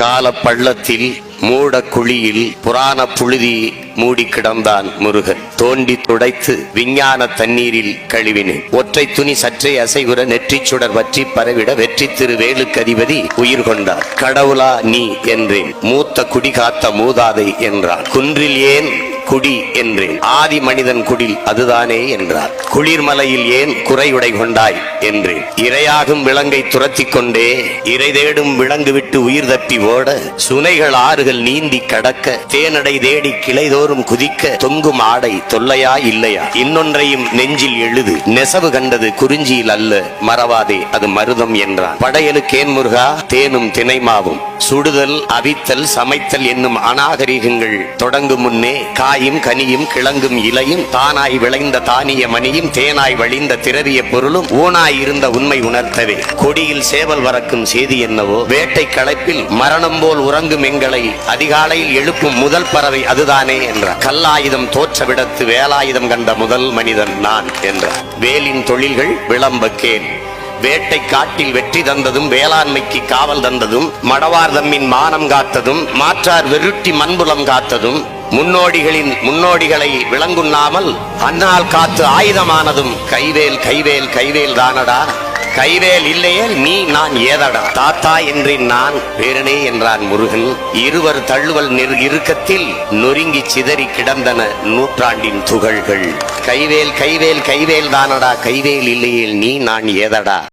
கால பள்ளத்தில் மூட குழியில் புராண புழுதி மூடி கிடந்தான் முருகன். தோண்டி துடைத்து விஞ்ஞான தண்ணீரில் கழுவினேன். ஒற்றை துணி சற்றே அசைவுற நெற்றிச் சுடர் வற்றி பரவிட வெற்றி திரு வேலுக்கதிபதி உயிர் கொண்டார். கடவுளா நீ என்றேன். மூத்த குடி காத்த மூதாதை என்றான். குன்றில் ஏன் குடி என்றேன். ஆதி மனிதன் குடில் அதுதானே என்றார். குளிர்மலையில் ஏன் குறையுடை கொண்டாய் என்றேன். இரையாகும் விலங்கை துரத்தி கொண்டே இறை தேடும் விலங்கு விட்டு உயிர் தப்பி ஓட சுனைகள் ஆறுகள் நீந்தி கடக்க தேனடை தேடி கிளைதோறும் குதிக்க தொங்கும் ஆடை தொல்லையா இல்லையா? இன்னொன்றையும் நெஞ்சில் எழுது. நெசவு கண்டது குறிஞ்சியில் அல்ல மறவாதே அது மருதம் என்றான். படையலுக்கேன் முருகா தேனும் தினைமாவும் சுடுதல் அவித்தல் சமைத்தல் என்னும் அநாகரிகங்கள் தொடங்கும் முன்னே காயும் கனியும் கிழங்கும் இலையும் தானாய் விளைந்த தானிய மணியும் தேனாய் வழிந்த திரவிய பொருளும் ஊனாய் இருந்த உண்மை உணர்த்தவே கொடியில் சேவல் வரக்கும் செய்தி என்னவோ வேட்டை களைப்பில் மரணம் போல் உறங்கும் எங்களை அதிகாலையில் எழுப்பும் முதல் பறவை அதுதானே என்றார். கல்லாயுதம் தோற்ற விடத்து வேலாயுதம் கண்ட முதல் மனிதன் நான் என்றார். வேலின் தொழில்கள் விளம்பக்கேன். வேட்டை காட்டில் வெற்றி தந்ததும் வேளாண்மைக்கு காவல் தந்ததும் மடவார் தம்மின் மானம் காத்ததும் மாற்றார் வெருட்டி மண்புலம் காத்ததும் முன்னோடிகளின் முன்னோடிகளை விளங்குண்ணாமல் அன்னால் காத்து ஆயுதமானதும் கைவேல் கைவேல் கைவேல் தானடா. கைவேல் இல்லையே நீ நான் ஏதடா. தாத்தா என்றேன் நான் பேரனே என்றான் முருகன். இருவர் தள்ளுவல் இறுக்கத்தில் நொறுங்கி சிதறி கிடந்தன நூற்றாண்டின் துகள்கள். கைவேல் கைவேல் கைவேல் தானடா. கைவேல் இல்லையே நீ நான் ஏதடா.